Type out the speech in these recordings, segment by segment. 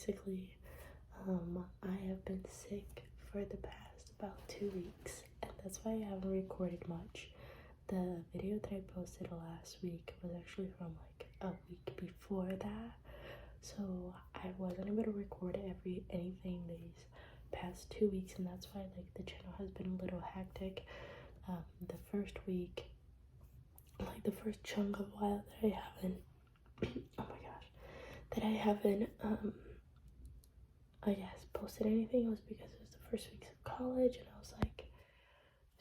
basically, I have been sick for the past about 2 weeks, and that's why I haven't recorded much. The video that I posted last week was actually from like a week before that, so I wasn't able to record anything these past 2 weeks, and that's why like the channel has been a little hectic. The first week, like the first chunk of while that I haven't oh my gosh, that I haven't I guess posted anything, was because it was the first weeks of college and I was like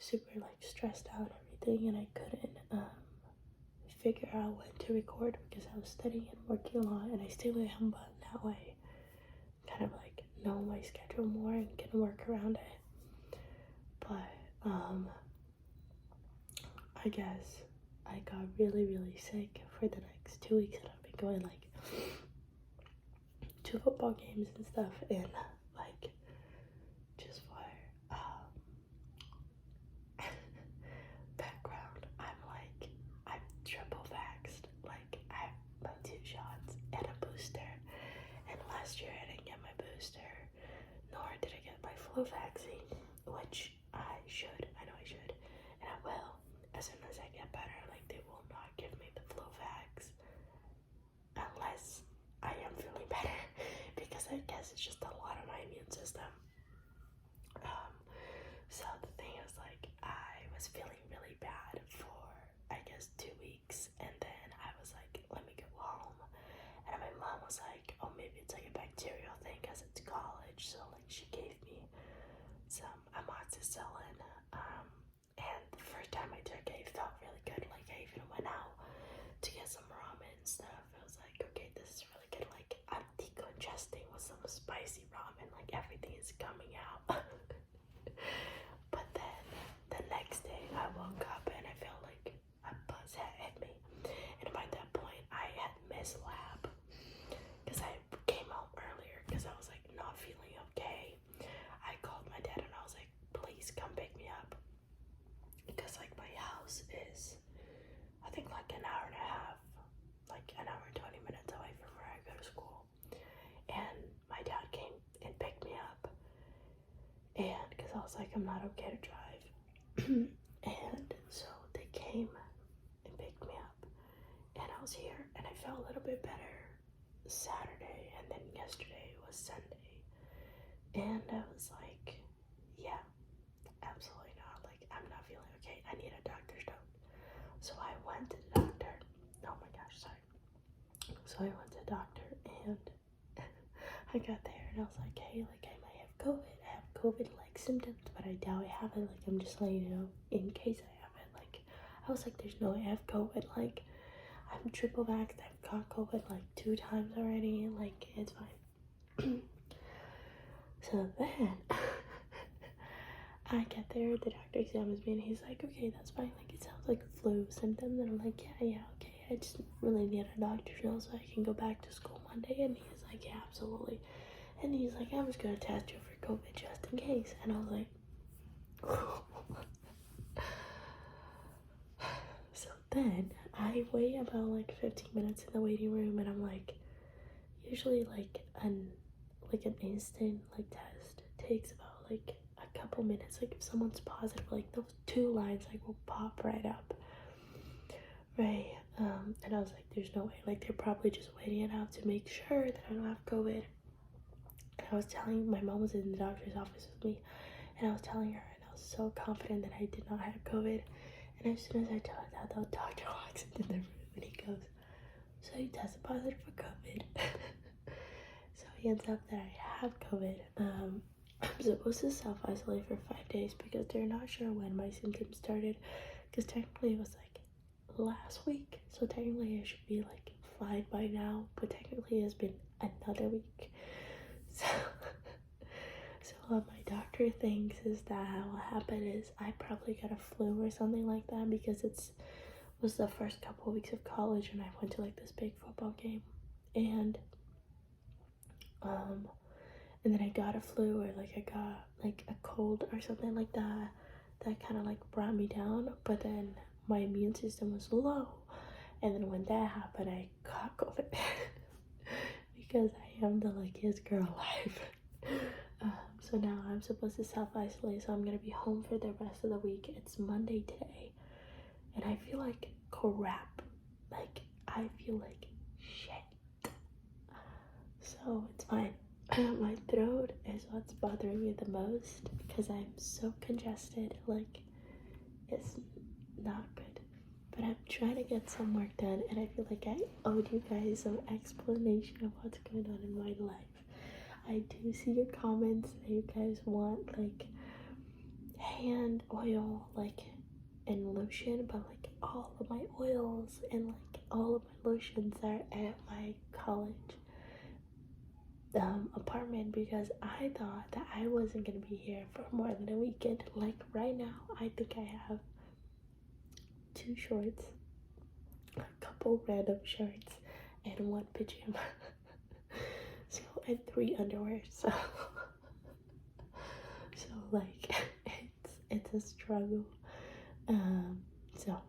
super like stressed out and everything, and I couldn't figure out when to record because I was studying and working a lot, and I still am, but now I kind of like know my schedule more and can work around it. But I guess I got really sick for the next 2 weeks, and I've been going like to football games and stuff, and like just for background, I'm triple vaxxed. Like I have my 2 shots and a booster, and last year I didn't get my booster, nor did I get my flu vaccine, which I know I should, and I will as soon as I get better. Like they will not give me the flu vax unless I am feeling better, because I guess it's just a lot of my immune system. So the thing is, like, I was feeling really bad for I guess 2 weeks, and then I was like, let me go home, and my mom was like, oh, maybe it's like a bacterial thing because it's college, so like she gave me some amoxicillin, and the first time I took it, it felt really good. Like I even went out to get some ramen and stuff. I was like, okay, this is really good. Like I'm decongesting with some spicy ramen. Like everything is coming out. But then the next day I woke up and I felt like a buzz had hit me. And by that point I had missed lab because I came home earlier because I was like not feeling okay. I called my dad and I was like, please come pick me up, because like my house is I think like an hour and a half, like an hour and 20 minutes away from where I go to school. And my dad came and picked me up, and because I was like, I'm not okay to drive. And so they came and picked me up, and I was here, and I felt a little bit better Saturday, and then yesterday was Sunday, and I was like, yeah, absolutely not. Like I'm not feeling okay. I need a doctor's note. So I went to the doctor. Oh my gosh, sorry. So I went to the doctor, and I got there and I was like, hey, like I might have COVID. I have COVID-like symptoms, but I doubt I have it. Like I'm just letting you know in case I have it. Like I was like, there's no way I have COVID. Like I'm triple vaxxed. I've got COVID like 2 times already. Like it's fine. So then I get there, the doctor examines me, and he's like, okay, that's fine. Like it sounds like flu symptoms. And I'm like, yeah, okay. I just really need a doctor's note so I can go back to school Monday. And he's like, yeah, absolutely. And he's like, I was gonna test you for COVID just in case. And I was like, so then I wait about like 15 minutes in the waiting room, and I'm like, usually like an instant like test takes about like a couple minutes. Like if someone's positive, like those 2 lines like will pop right up, right? And I was like, there's no way. Like they're probably just waiting it out to make sure that I don't have COVID. And I was telling my mom was in the doctor's office with me, and I was telling her, and I was so confident that I did not have COVID. And as soon as I told her that, the doctor walks into the room and he goes, so you tested positive for COVID. So he ends up that I have COVID. I'm supposed to self-isolate for 5 days because they're not sure when my symptoms started, because technically it was like last week, so technically I should be like fine by now, but technically it's been another week. So what my doctor thinks is that what happened is I probably got a flu or something like that, because was the first couple of weeks of college and I went to like this big football game, and then I got a flu, or like I got like a cold or something like that kind of like brought me down, but then my immune system was low, and then when that happened I got COVID because I am the luckiest girl alive. So now I'm supposed to self-isolate, so I'm gonna be home for the rest of the week. It's Monday today, and I feel like crap. Like, I feel like shit. So it's fine. My throat is what's bothering me the most because I'm so congested. Like, it's not good. But I'm trying to get some work done, and I feel like I owed you guys some explanation of what's going on in my life. I do see your comments that you guys want like hand oil, like, and lotion, but like all of my oils and like all of my lotions are at my college apartment, because I thought that I wasn't gonna be here for more than a weekend. Like right now, I think I have 2 shorts, a couple random shirts, and 1 pajama. So, and 3 underwear. So like it's a struggle. So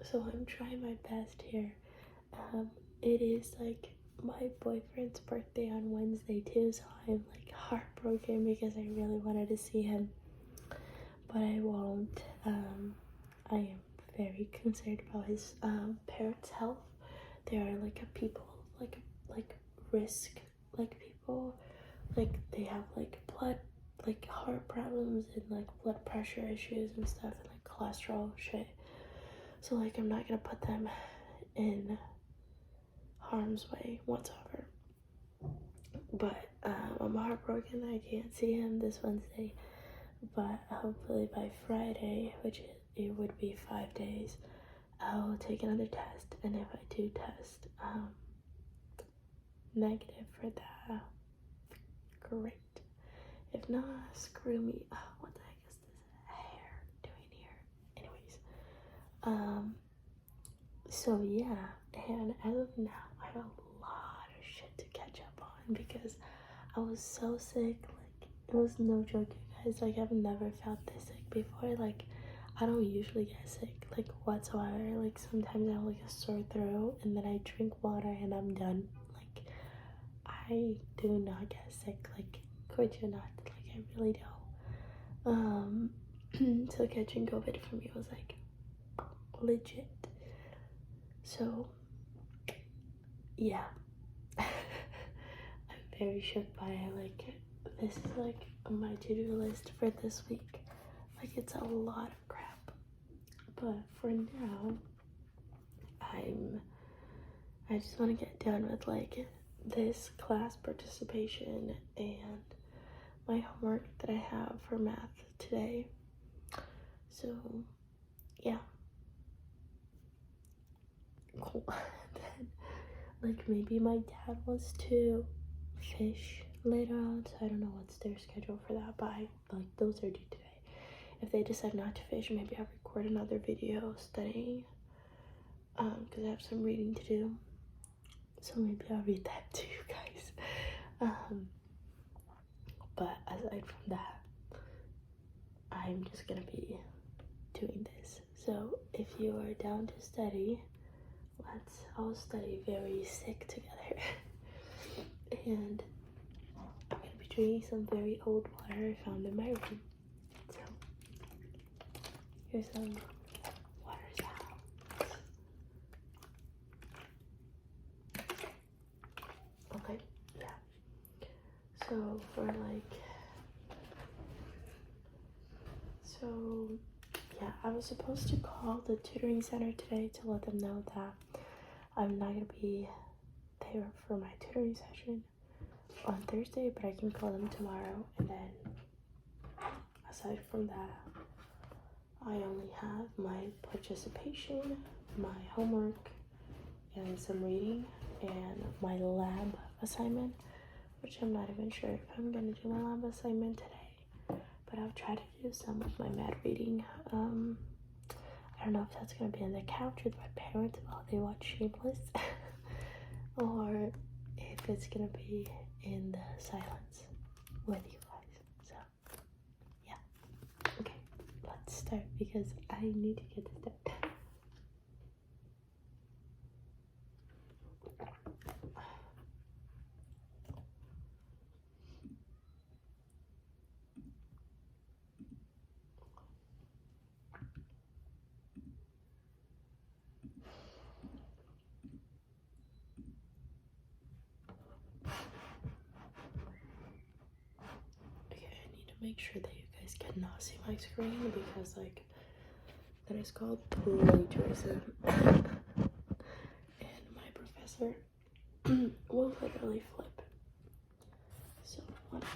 so I'm trying my best here. It is like my boyfriend's birthday on Wednesday too, so I'm like heartbroken because I really wanted to see him, but I won't. I am very concerned about his parents' health. They are like a people like risk, like people, like they have like blood, like heart problems and like blood pressure issues and stuff, and like cholesterol shit. So like I'm not gonna put them in harm's way whatsoever. But I'm heartbroken that I can't see him this Wednesday. But hopefully by Friday, which it would be 5 days, I'll take another test, and if I do test negative for that, great. If not, screw me. Oh, what the heck is this hair doing here? Anyways, so yeah, and as of now, I have a lot of shit to catch up on because I was so sick. Like, it was no joke, you guys. Like, I've never felt this sick before. Like, I don't usually get sick, like, whatsoever. Like, sometimes I have like a sore throat, and then I drink water and I'm done. Like, I do not get sick. Like, quite you not. Like, I really don't. So catching COVID for me was like legit. So yeah, I'm very shook by it. Like, this is like my to-do list for this week. Like, it's a lot of crap, but for now I just want to get done with like this class participation and my homework that I have for math today. So yeah, cool. Then like maybe my dad wants to fish later on, so I don't know what's their schedule for that, but like those are due today. If they decide not to fish, maybe I'll record another video studying, because I have some reading to do, so maybe I'll read that to you guys. But aside from that, I'm just gonna be doing this. So if you are down to study, let's all study very sick together. And I'm gonna be drinking some very old water I found in my room. So here's some water sounds. Okay, yeah. So for like, yeah, I was supposed to call the tutoring center today to let them know that I'm not gonna be there for my tutoring session on Thursday, but I can call them tomorrow. And then aside from that, I only have my participation, my homework, and some reading, and my lab assignment, which I'm not even sure if I'm gonna do my lab assignment today, but I'll try to do some of my math reading. I don't know if that's gonna be on the couch with my parents while they watch Shameless, or if it's gonna be in the silence with you guys. So yeah, okay, let's start because I need to get this done. make sure that you guys cannot see my screen because like that is called plagiarism. And my professor will literally flip. So let me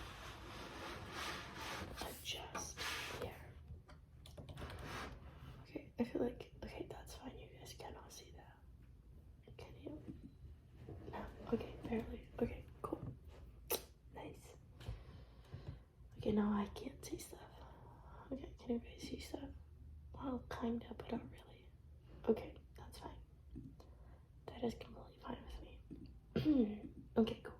adjust here. Okay, I feel like, okay, that's fine. You guys cannot see that. Can you? No. Okay, barely. Okay, cool. Nice. Okay, now I can't see stuff. Okay, can you guys see stuff? Well, kinda, but not really. Okay, that's fine. That is completely fine with me. Okay, cool.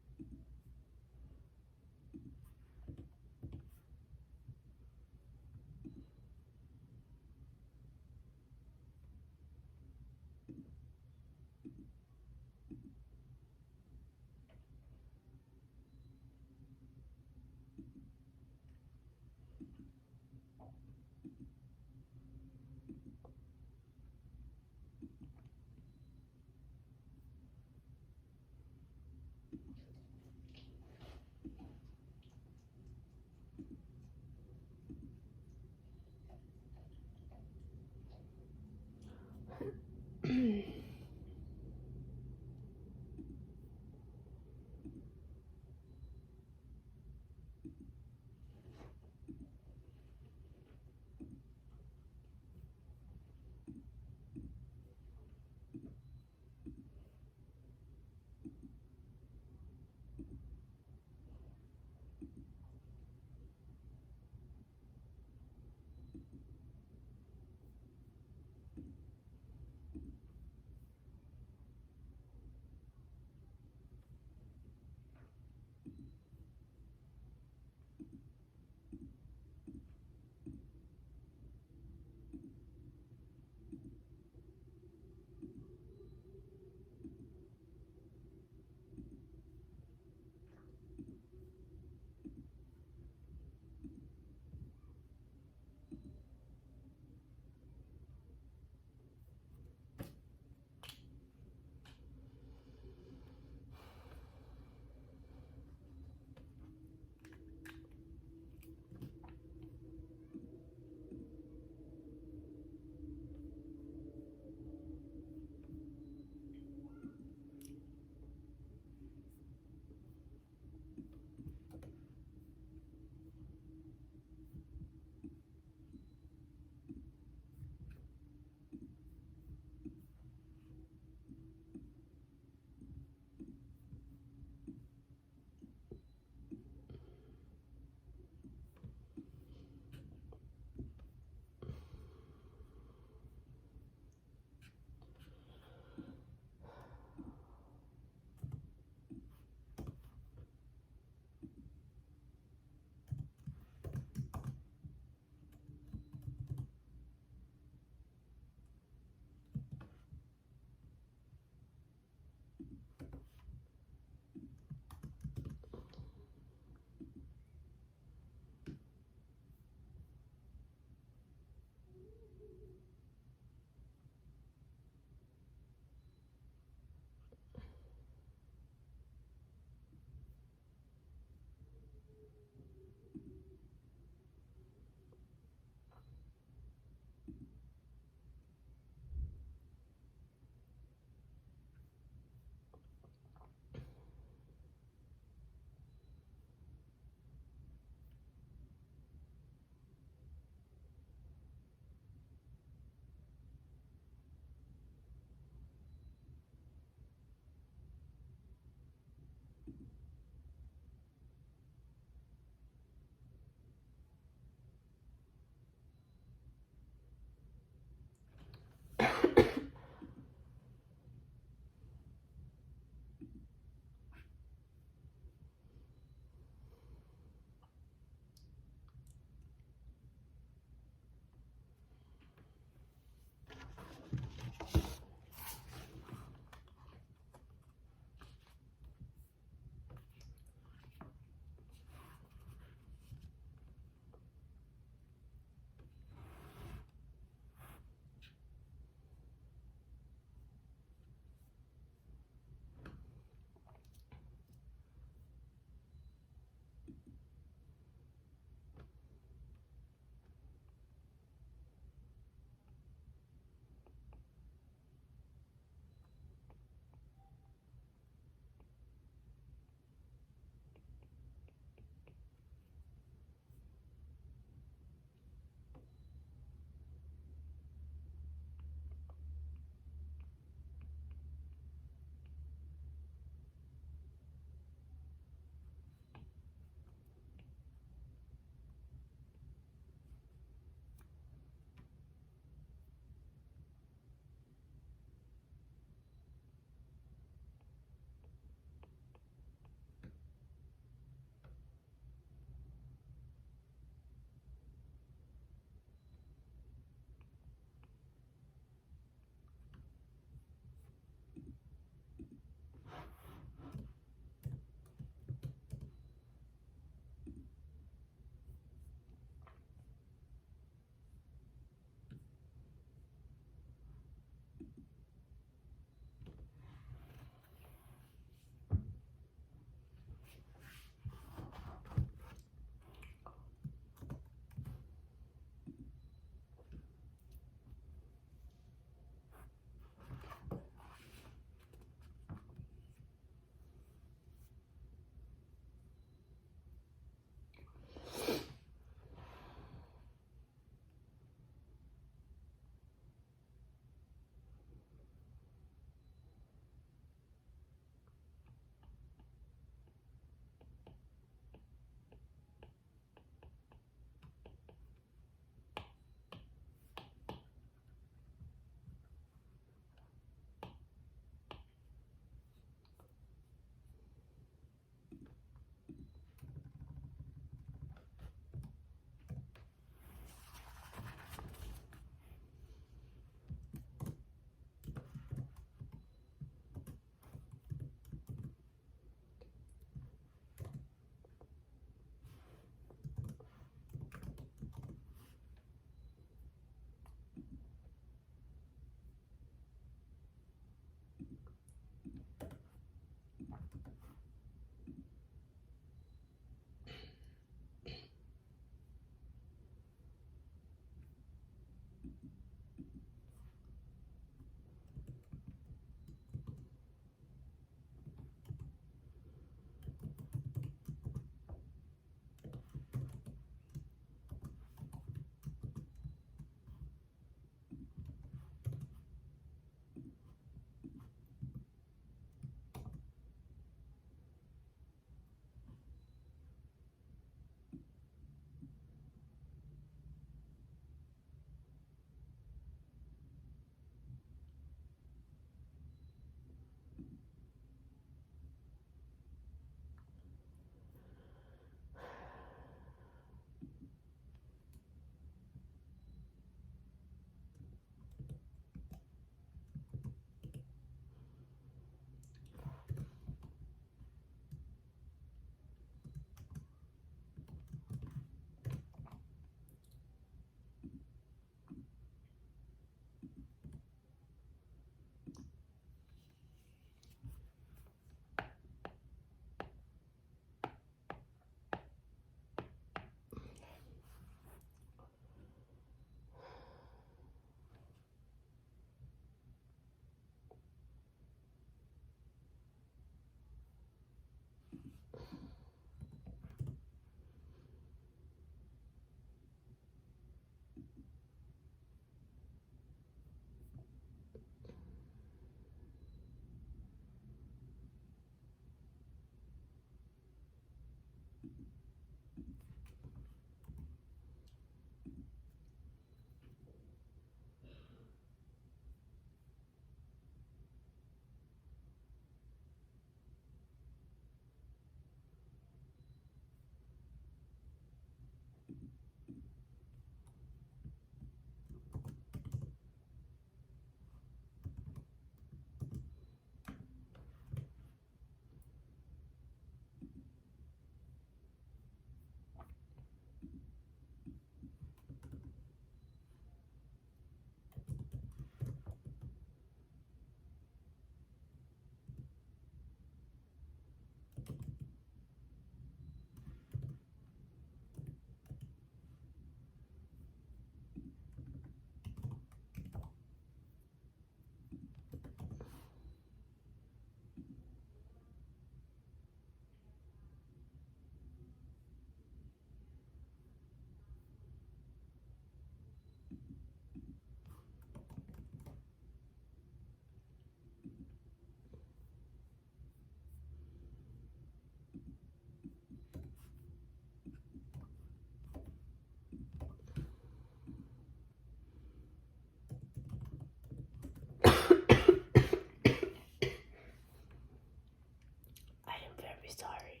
I am very sorry.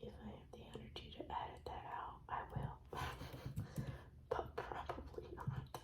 If I have the energy to edit that out, I will. But probably not.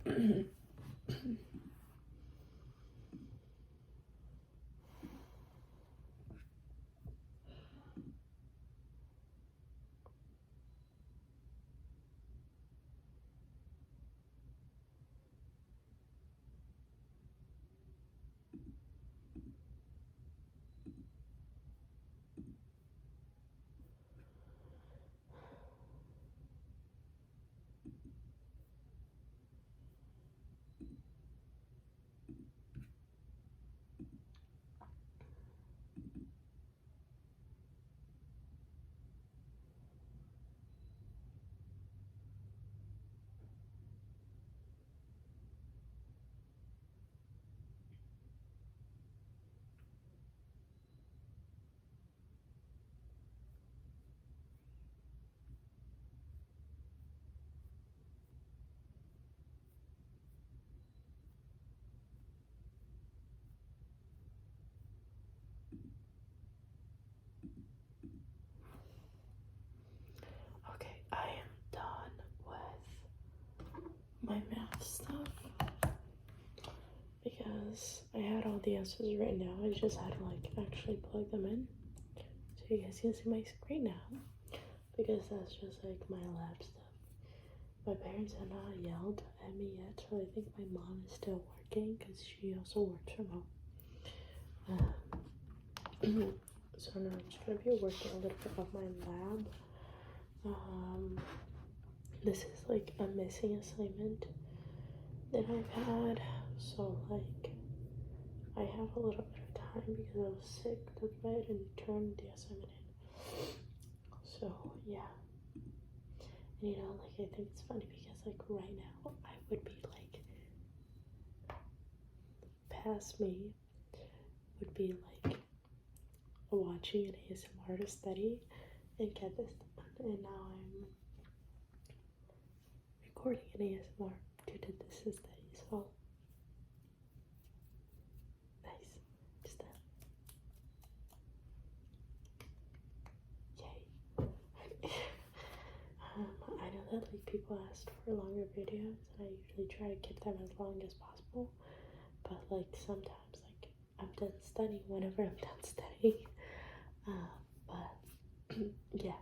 Okay, I am done with my math stuff because I had all the answers written down. I just had to like actually plug them in so you guys can see my screen now, because that's just like my lab stuff. My parents have not yelled at me yet, so I think my mom is still working because she also works from home. So now I'm just gonna be working a little bit of my lab. This is like a missing assignment that I've had, so like I have a little bit of time because I was sick. That's why I didn't turn the assignment in. So yeah, and you know, like I think it's funny because like right now I would be like, past me would be like watching an ASMR to study and get this done, and now I'm recording an ASMR to do this study. So nice, just that. Yay. I know that like people asked for longer videos, and I usually try to keep them as long as possible. But like sometimes, like I'm done studying whenever I'm done studying. But yeah,